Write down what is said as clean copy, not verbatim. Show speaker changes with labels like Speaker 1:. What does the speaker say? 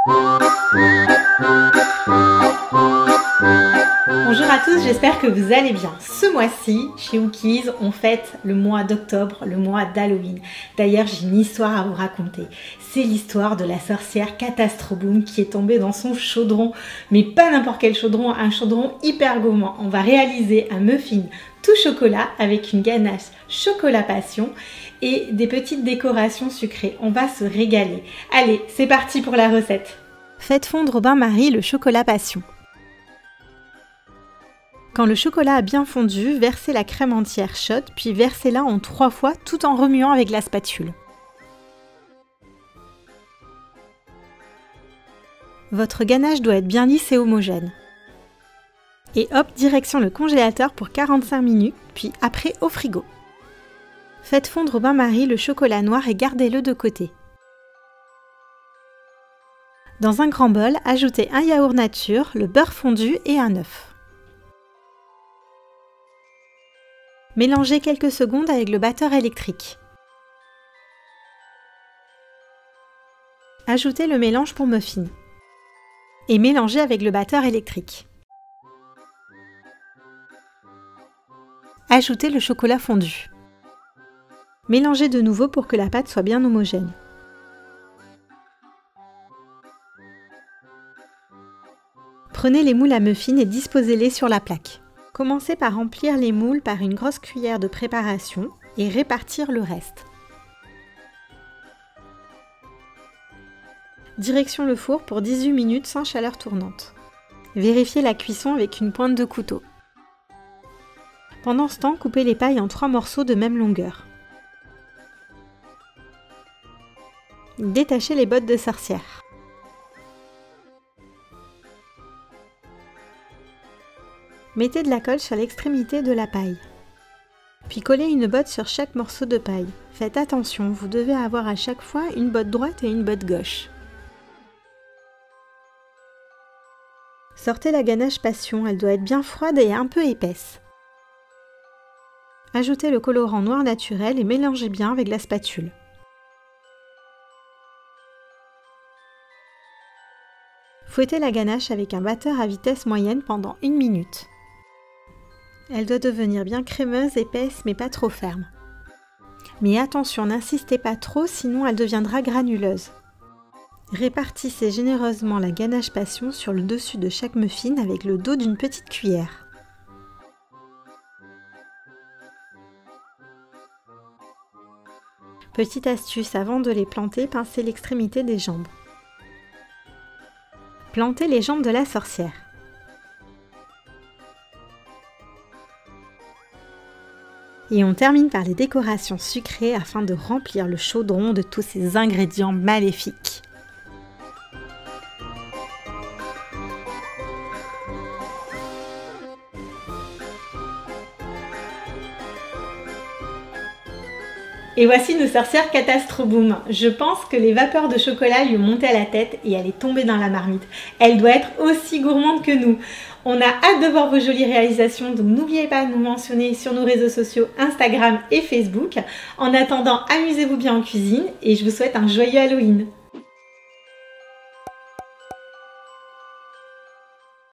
Speaker 1: Bonjour à tous, j'espère que vous allez bien. Ce mois-ci, chez Wookies, on fête le mois d'octobre, le mois d'Halloween. D'ailleurs, j'ai une histoire à vous raconter. C'est l'histoire de la sorcière Catastroboom qui est tombée dans son chaudron. Mais pas n'importe quel chaudron, un chaudron hyper gourmand. On va réaliser un muffin tout chocolat avec une ganache chocolat passion et des petites décorations sucrées. On va se régaler. Allez, c'est parti pour la recette. Faites fondre au bain-marie le chocolat passion. Quand le chocolat a bien fondu, versez la crème entière chaude, puis versez-la en 3 fois tout en remuant avec la spatule. Votre ganache doit être bien lisse et homogène. Et hop, direction le congélateur pour 45 minutes, puis après au frigo. Faites fondre au bain-marie le chocolat noir et gardez-le de côté. Dans un grand bol, ajoutez un yaourt nature, le beurre fondu et un œuf. Mélangez quelques secondes avec le batteur électrique. Ajoutez le mélange pour muffins. Et mélangez avec le batteur électrique. Ajoutez le chocolat fondu. Mélangez de nouveau pour que la pâte soit bien homogène. Prenez les moules à muffins et disposez-les sur la plaque. Commencez par remplir les moules par une grosse cuillère de préparation et répartir le reste. Direction le four pour 18 minutes sans chaleur tournante. Vérifiez la cuisson avec une pointe de couteau. Pendant ce temps, coupez les pailles en 3 morceaux de même longueur. Détachez les bottes de sorcière. Mettez de la colle sur l'extrémité de la paille. Puis collez une botte sur chaque morceau de paille. Faites attention, vous devez avoir à chaque fois une botte droite et une botte gauche. Sortez la ganache passion, elle doit être bien froide et un peu épaisse. Ajoutez le colorant noir naturel et mélangez bien avec la spatule. Fouettez la ganache avec un batteur à vitesse moyenne pendant 1 minute. Elle doit devenir bien crémeuse, épaisse, mais pas trop ferme. Mais attention, n'insistez pas trop, sinon elle deviendra granuleuse. Répartissez généreusement la ganache passion sur le dessus de chaque muffin avec le dos d'une petite cuillère. Petite astuce, avant de les planter, pincez l'extrémité des jambes. Plantez les jambes de la sorcière. Et on termine par les décorations sucrées afin de remplir le chaudron de tous ces ingrédients maléfiques. Et voici nos sorcières Catastroboom. Je pense que les vapeurs de chocolat lui ont monté à la tête et elle est tombée dans la marmite. Elle doit être aussi gourmande que nous. On a hâte de voir vos jolies réalisations, donc n'oubliez pas de nous mentionner sur nos réseaux sociaux Instagram et Facebook. En attendant, amusez-vous bien en cuisine et je vous souhaite un joyeux Halloween.